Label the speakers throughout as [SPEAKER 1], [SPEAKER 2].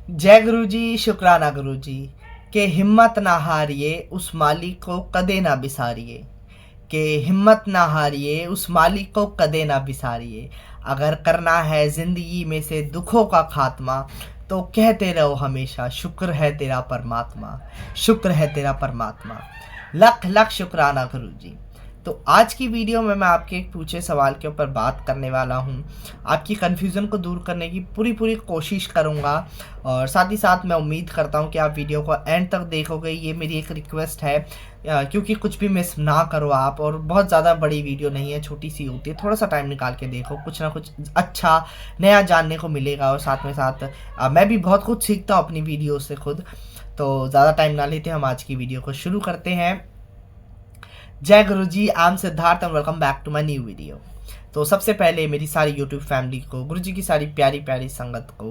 [SPEAKER 1] जय गुरु जी, शुक्राना गुरु जी के हिम्मत ना हारिए, उस मालिक को कदे ना बिसारिए। के हिम्मत ना हारिए, उस मालिक को कदे ना बिसारिए। अगर करना है जिंदगी में से दुखों का खात्मा, तो कहते रहो हमेशा शुक्र है तेरा परमात्मा, शुक्र है तेरा परमात्मा। लख लख शुक्राना गुरु जी। तो आज की वीडियो में मैं आपके एक पूछे सवाल के ऊपर बात करने वाला हूँ। आपकी कन्फ्यूज़न को दूर करने की पूरी पूरी कोशिश करूँगा, और साथ ही साथ मैं उम्मीद करता हूँ कि आप वीडियो को एंड तक देखोगे। ये मेरी एक रिक्वेस्ट है, क्योंकि कुछ भी मिस ना करो आप। और बहुत ज़्यादा बड़ी वीडियो नहीं है, छोटी सी होती है, थोड़ा सा टाइम निकाल के देखो, कुछ ना कुछ अच्छा नया जानने को मिलेगा। और साथ में साथ मैं भी बहुत कुछ सीखता हूँ अपनी वीडियो से खुद। तो ज़्यादा टाइम ना लेते हम आज की वीडियो को शुरू करते हैं। जय गुरु जी, I am Siddharth and welcome back to my new video. तो सबसे पहले मेरी सारी यूट्यूब फैमिली को, गुरु जी की सारी प्यारी प्यारी संगत को,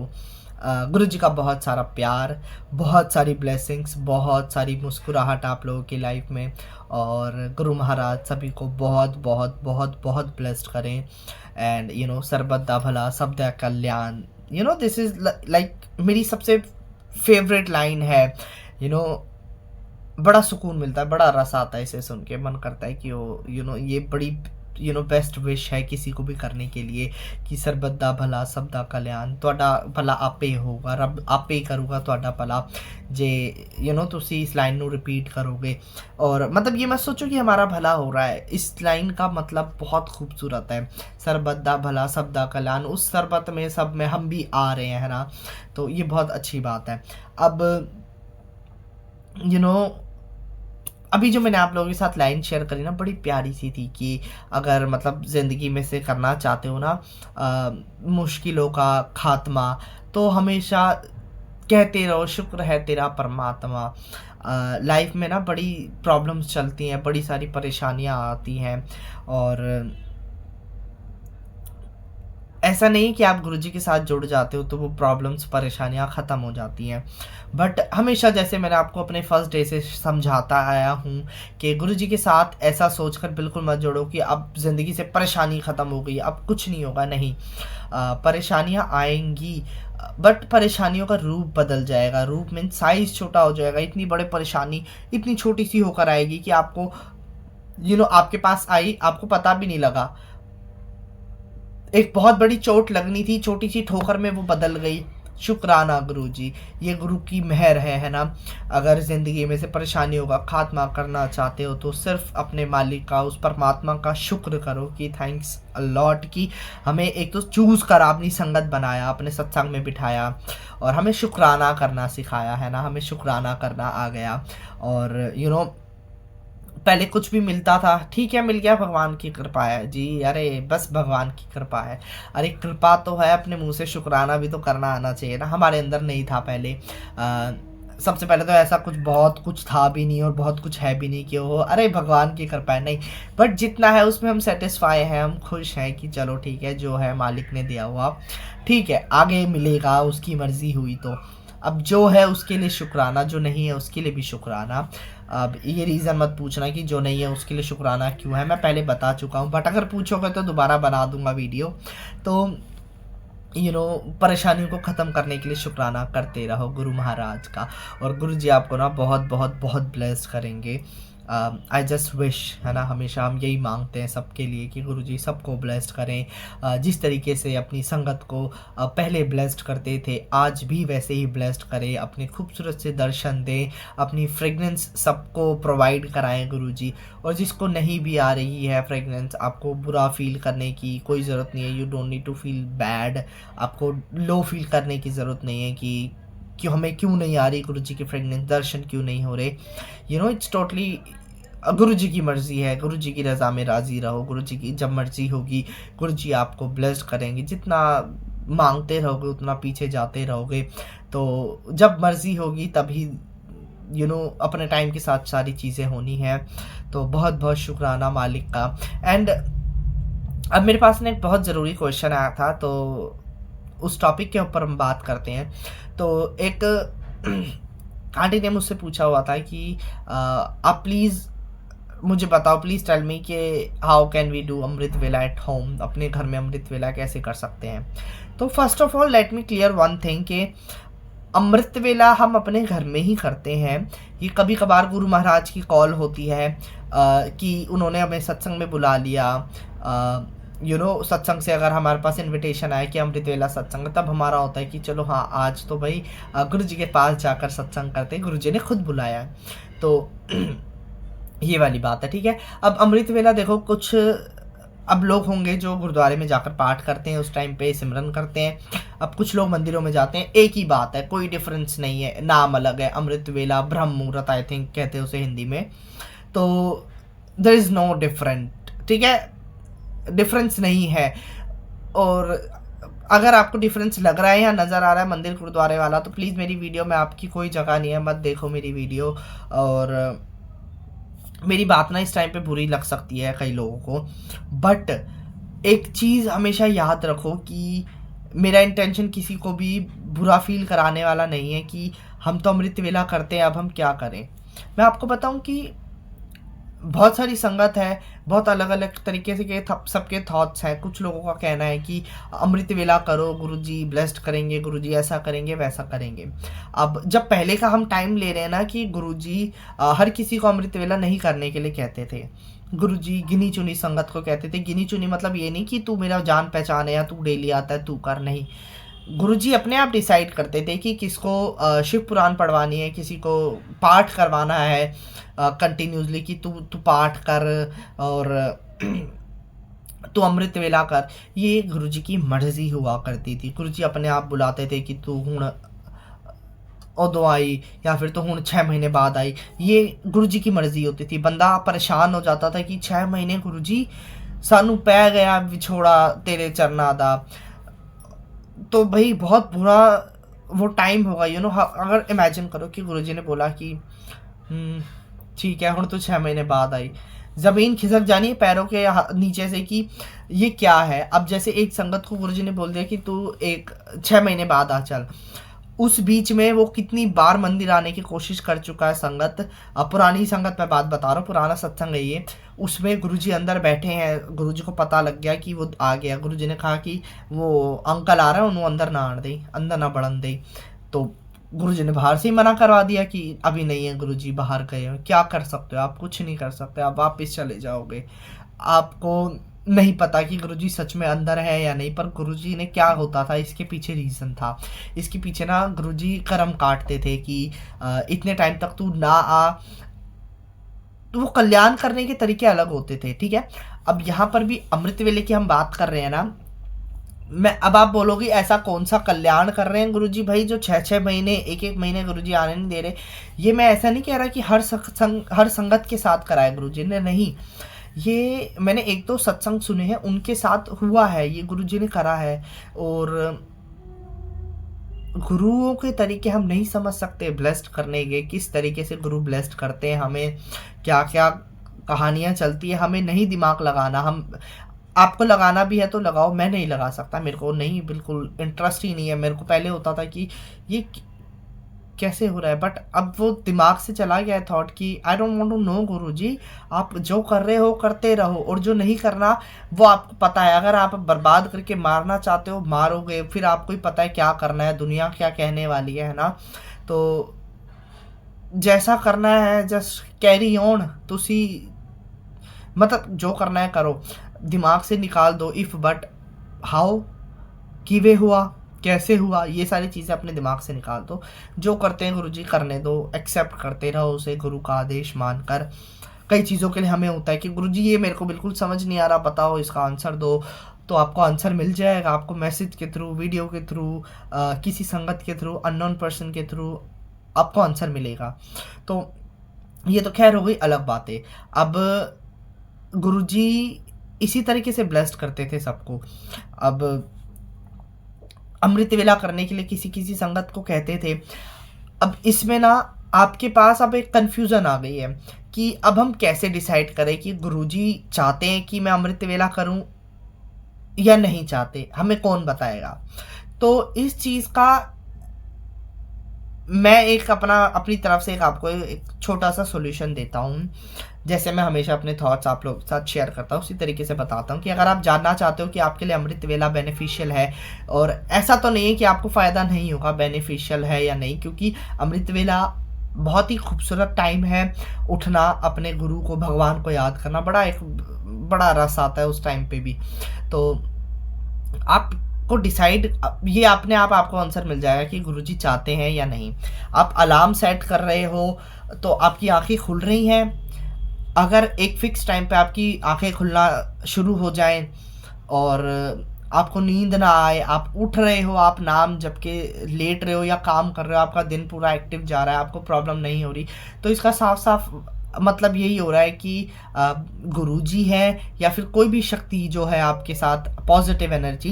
[SPEAKER 1] गुरु जी का बहुत सारा प्यार, बहुत सारी ब्लेसिंग्स, बहुत सारी मुस्कुराहट आप लोगों की लाइफ में। और गुरु महाराज सभी को बहुत बहुत बहुत बहुत ब्लेस्ड करें। एंड सर्बत दा भला सब दा कल्याण। दिस इज़ लाइक मेरी सबसे फेवरेट लाइन है। यू नो बड़ा सुकून मिलता है, बड़ा रस आता है इसे सुन के। मन करता है कि वो ये बड़ी बेस्ट विश है किसी को भी करने के लिए कि सरबत दा भला सब दा कल्याण, ਤੁਹਾਡਾ भला आपे होगा, रब आपे करूगा ਤੁਹਾਡਾ भला। जे तुसी इस लाइन ਨੂੰ रिपीट करोगे और मतलब ये मत सोचो कि हमारा भला हो रहा है। इस लाइन का मतलब बहुत खूबसूरत है। सरबत दा भला सब दा कल्याण, उस सरबत में सब में हम भी आ रहे हैं, है ना। तो ये बहुत अच्छी बात है। अब अभी जो मैंने आप लोगों के साथ लाइन शेयर करी ना, बड़ी प्यारी सी थी कि अगर मतलब ज़िंदगी में से करना चाहते हो ना मुश्किलों का खात्मा, तो हमेशा कहते रहो शुक्र है तेरा परमात्मा। लाइफ में ना बड़ी प्रॉब्लम्स चलती हैं, बड़ी सारी परेशानियां आती हैं, और ऐसा नहीं कि आप गुरुजी के साथ जुड़ जाते हो तो वो प्रॉब्लम्स परेशानियां ख़त्म हो जाती हैं। बट हमेशा जैसे मैंने आपको अपने फर्स्ट डे से समझाता आया हूँ कि गुरुजी के साथ ऐसा सोचकर बिल्कुल मत जोड़ो कि अब ज़िंदगी से परेशानी ख़त्म हो गई, अब कुछ नहीं होगा। नहीं, परेशानियाँ आएंगी, बट परेशानियों का रूप बदल जाएगा। रूप मीन साइज़ छोटा हो जाएगा। इतनी बड़ी परेशानी इतनी छोटी सी होकर आएगी कि आपको आपके पास आई, आपको पता भी नहीं लगा। एक बहुत बड़ी चोट लगनी थी, छोटी सी ठोकर में वो बदल गई। शुक्राना गुरु जी, ये गुरु की मेहर है ना। अगर ज़िंदगी में से परेशानियों का खात्मा करना चाहते हो तो सिर्फ अपने मालिक का, उस परमात्मा का शुक्र करो कि थैंक्स अ लॉट कि हमें एक तो चूज़ कर अपनी संगत बनाया, अपने सत्संग में बिठाया, और हमें शुक्राना करना सिखाया, है ना। हमें शुक्राना करना आ गया। और पहले कुछ भी मिलता था, ठीक है मिल गया, भगवान की कृपा है जी। अरे बस भगवान की कृपा है। अरे कृपा तो है, अपने मुंह से शुक्राना भी तो करना आना चाहिए ना। हमारे अंदर नहीं था पहले। सबसे पहले तो ऐसा कुछ बहुत कुछ था भी नहीं, और बहुत कुछ है भी नहीं कि वो अरे भगवान की कृपा है, नहीं। बट जितना है उसमें हम सेटिस्फाई हैं, हम खुश हैं कि चलो ठीक है, जो है मालिक ने दिया हुआ ठीक है, आगे मिलेगा, उसकी मर्ज़ी हुई तो। अब जो है उसके लिए शुक्राना, जो नहीं है उसके लिए भी शुक्राना। अब ये रीज़न मत पूछना कि जो नहीं है उसके लिए शुक्राना क्यों है, मैं पहले बता चुका हूँ। बट अगर पूछोगे तो दोबारा बना दूंगा वीडियो। तो परेशानियों को ख़त्म करने के लिए शुक्राना करते रहो गुरु महाराज का, और गुरु जी आपको ना बहुत बहुत बहुत ब्लेस्ड करेंगे। आई जस्ट विश, है ना, हमेशा हम यही मांगते हैं सबके लिए कि गुरु जी सबको ब्लेस्ड करें। जिस तरीके से अपनी संगत को पहले ब्लेस्ड करते थे, आज भी वैसे ही ब्लेस्ड करें, अपने खूबसूरत से दर्शन दें, अपनी फ्रेगनेंस सबको प्रोवाइड कराएं गुरु जी। और जिसको नहीं भी आ रही है फ्रेगनेंस, आपको बुरा फील करने की कोई ज़रूरत नहीं है। You don't need to feel bad. आपको लो फील करने की ज़रूरत नहीं है कि हमें क्यों नहीं आ रही गुरु जी की फ्रेगनेंस, दर्शन क्यों नहीं हो रहे। इट्स टोटली गुरु जी की मर्ज़ी है। गुरु जी की रज़ा में राज़ी रहो। गुरु जी की जब मर्ज़ी होगी गुरु जी आपको ब्लेस्ड करेंगे। जितना मांगते रहोगे उतना पीछे जाते रहोगे। तो जब मर्ज़ी होगी तभी अपने टाइम के साथ सारी चीज़ें होनी हैं। तो बहुत बहुत शुक्राना मालिक का। एंड अब मेरे पास ना एक बहुत ज़रूरी क्वेश्चन आया था, तो उस टॉपिक के ऊपर हम बात करते हैं। तो एक आंटी ने मुझसे पूछा हुआ था कि आप प्लीज़ मुझे बताओ, प्लीज़ टेल मी कि हाउ कैन वी डू अमृत वेला एट होम। अपने घर में अमृत वेला कैसे कर सकते हैं। तो first of all let me clear one thing कि अमृत वेला हम अपने घर में ही करते हैं। ये कभी कभार गुरु महाराज की कॉल होती है कि उन्होंने हमें सत्संग में बुला लिया, सत्संग से अगर हमारे पास इनविटेशन आए कि अमृत वेला सत्संग, तब हमारा होता है कि चलो हाँ आज तो भाई गुरु जी के पास जाकर सत्संग करते हैं, गुरु जी ने खुद बुलाया है। तो ये वाली बात है, ठीक है। अब अमृत वेला देखो, कुछ अब लोग होंगे जो गुरुद्वारे में जाकर पाठ करते हैं, उस टाइम पे सिमरन करते हैं। अब कुछ लोग मंदिरों में जाते हैं, एक ही बात है, कोई डिफरेंस नहीं है, नाम अलग है, अमृत वेला, ब्रह्म मुहूर्त आई थिंक कहते हैं उसे हिंदी में। तो देयर इज़ नो डिफरेंट, ठीक है, डिफरेंस नहीं है। और अगर आपको डिफरेंस लग रहा है या नज़र आ रहा है मंदिर गुरुद्वारे वाला, तो प्लीज़ मेरी वीडियो में आपकी कोई जगह नहीं है, मत देखो मेरी वीडियो। और मेरी बात ना इस टाइम पे बुरी लग सकती है कई लोगों को, बट एक चीज़ हमेशा याद रखो कि मेरा इंटेंशन किसी को भी बुरा फील कराने वाला नहीं है कि हम तो अमृत वेला करते हैं, अब हम क्या करें। मैं आपको बताऊं कि बहुत सारी संगत है, बहुत अलग अलग तरीके से के सबके थॉट्स हैं। कुछ लोगों का कहना है कि अमृत वेला करो, गुरुजी ब्लेस्ड करेंगे, गुरुजी ऐसा करेंगे वैसा करेंगे। अब जब पहले का हम टाइम ले रहे हैं ना कि गुरुजी हर किसी को अमृत वेला नहीं करने के लिए कहते थे, गुरुजी गिनी चुनी संगत को कहते थे। गिनी चुनी मतलब ये नहीं कि तू मेरा जान पहचान है या तू डेली आता है तू कर, नहीं, गुरुजी अपने आप डिसाइड करते थे कि किसको शिव पुराण पढ़वानी है, किसी को पाठ करवाना है कंटिन्यूसली कि तू पाठ कर और तू अमृत वेला कर। ये गुरुजी की मर्जी हुआ करती थी। गुरुजी अपने आप बुलाते थे कि तू हुण उदों आई या फिर तो हुण 6 महीने बाद आई, ये गुरुजी की मर्जी होती थी। बंदा परेशान हो जाता था कि 6 महीने गुरुजी सानू पै गया विछोड़ा तेरे चरना दा। तो भाई बहुत बुरा वो टाइम होगा, अगर इमेजिन करो कि गुरुजी ने बोला कि ठीक है हुण तो 6 महीने बाद आई, ज़मीन खिसक जानी है पैरों के नीचे से कि ये क्या है। अब जैसे एक संगत को गुरुजी ने बोल दिया कि तू 6 महीने बाद आ चल, उस बीच में वो कितनी बार मंदिर आने की कोशिश कर चुका है संगत। पुरानी संगत मैं बात बता रहा हूँ, पुराना सत्संग है ये, उसमें गुरुजी अंदर बैठे हैं, गुरुजी को पता लग गया कि वो आ गया। गुरुजी ने कहा कि वो अंकल आ रहा है, उन्होंने अंदर ना आने दे, अंदर ना बढ़न दे। तो गुरुजी ने बाहर से ही मना करवा दिया कि अभी नहीं है, गुरुजी बाहर गए हैं। क्या कर सकते हो आप, कुछ नहीं कर सकते, आप वापस चले जाओगे। आपको नहीं पता कि गुरुजी सच में अंदर है या नहीं, पर गुरुजी ने क्या होता था इसके पीछे रीज़न था। इसके पीछे ना गुरुजी कर्म काटते थे कि इतने टाइम तक तू ना आ, तो वो कल्याण करने के तरीके अलग होते थे, ठीक है। अब यहाँ पर भी अमृत वेले की हम बात कर रहे हैं ना, अब आप बोलोगे ऐसा कौन सा कल्याण कर रहे हैं गुरुजी भाई जो 6-6 महीने 1-1 महीने गुरुजी आने नहीं दे रहे। ये मैं ऐसा नहीं कह रहा कि हर संगत के साथ कराया गुरुजी ने, नहीं, ये मैंने 1-2 सत्संग सुने हैं उनके साथ हुआ है, ये गुरुजी ने करा है। और गुरुओं के तरीके हम नहीं समझ सकते ब्लेस्ड करने के, किस तरीके से गुरु ब्लेस्ड करते हैं, हमें क्या क्या कहानियाँ चलती है, हमें नहीं दिमाग लगाना। हम आपको लगाना भी है तो लगाओ, मैं नहीं लगा सकता, मेरे को नहीं, बिल्कुल इंटरेस्ट ही नहीं है। मेरे को पहले होता था कि ये कैसे हो रहा है, बट अब वो दिमाग से चला गया है थॉट कि I don't want to know गुरुजी, आप जो कर रहे हो करते रहो, और जो नहीं करना वो आपको पता है। अगर आप बर्बाद करके मारना चाहते हो मारोगे, फिर आपको ही पता है क्या करना है, दुनिया क्या कहने वाली है ना। तो जैसा करना है जस्ट कैरी ऑन, तुसी मतलब जो करना है करो, दिमाग से निकाल दो इफ़ बट हाउ, किवे हुआ, कैसे हुआ, ये सारी चीज़ें अपने दिमाग से निकाल दो। जो करते हैं गुरुजी करने दो, एक्सेप्ट करते रहो उसे गुरु का आदेश मानकर। कई चीज़ों के लिए हमें होता है कि गुरुजी ये मेरे को बिल्कुल समझ नहीं आ रहा, बताओ इसका आंसर दो, तो आपको आंसर मिल जाएगा। आपको मैसेज के थ्रू, वीडियो के थ्रू, किसी संगत के थ्रू, अननोन पर्सन के थ्रू आपको आंसर मिलेगा। तो ये तो खैर हो गई अलग बातें। अब गुरुजी इसी तरीके से ब्लेस्ड करते थे सबको। अब अमृत वेला करने के लिए किसी किसी संगत को कहते थे। अब इसमें ना आपके पास अब एक कन्फ्यूज़न आ गई है कि अब हम कैसे डिसाइड करें कि गुरुजी चाहते हैं कि मैं अमृत वेला करूं या नहीं चाहते, हमें कौन बताएगा। तो इस चीज़ का मैं एक अपनी तरफ से एक आपको एक छोटा-सा सॉल्यूशन देता हूँ। जैसे मैं हमेशा अपने थॉट्स आप लोगों के साथ शेयर करता हूँ, उसी तरीके से बताता हूँ कि अगर आप जानना चाहते हो कि आपके लिए अमृत वेला बेनिफिशियल है, और ऐसा तो नहीं है कि आपको फ़ायदा नहीं होगा, बेनिफिशियल है या नहीं, क्योंकि अमृत वेला बहुत ही खूबसूरत टाइम है। उठना, अपने गुरु को, भगवान को याद करना, बड़ा रस आता है उस टाइम पे भी। तो आपको डिसाइड, ये अपने आप आपको आंसर मिल जाएगा कि गुरुजी चाहते हैं या नहीं। आप अलार्म सेट कर रहे हो तो आपकी आँखें खुल रही हैं। अगर एक फ़िक्स टाइम पे आपकी आँखें खुलना शुरू हो जाएँ और आपको नींद ना आए, आप उठ रहे हो, आप नाम जप के लेट रहे हो या काम कर रहे हो, आपका दिन पूरा एक्टिव जा रहा है, आपको प्रॉब्लम नहीं हो रही, तो इसका साफ-साफ मतलब यही हो रहा है कि गुरुजी हैं या फिर कोई भी शक्ति जो है आपके साथ, पॉज़िटिव एनर्जी,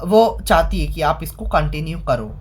[SPEAKER 1] वो चाहती है कि आप इसको कंटिन्यू करो।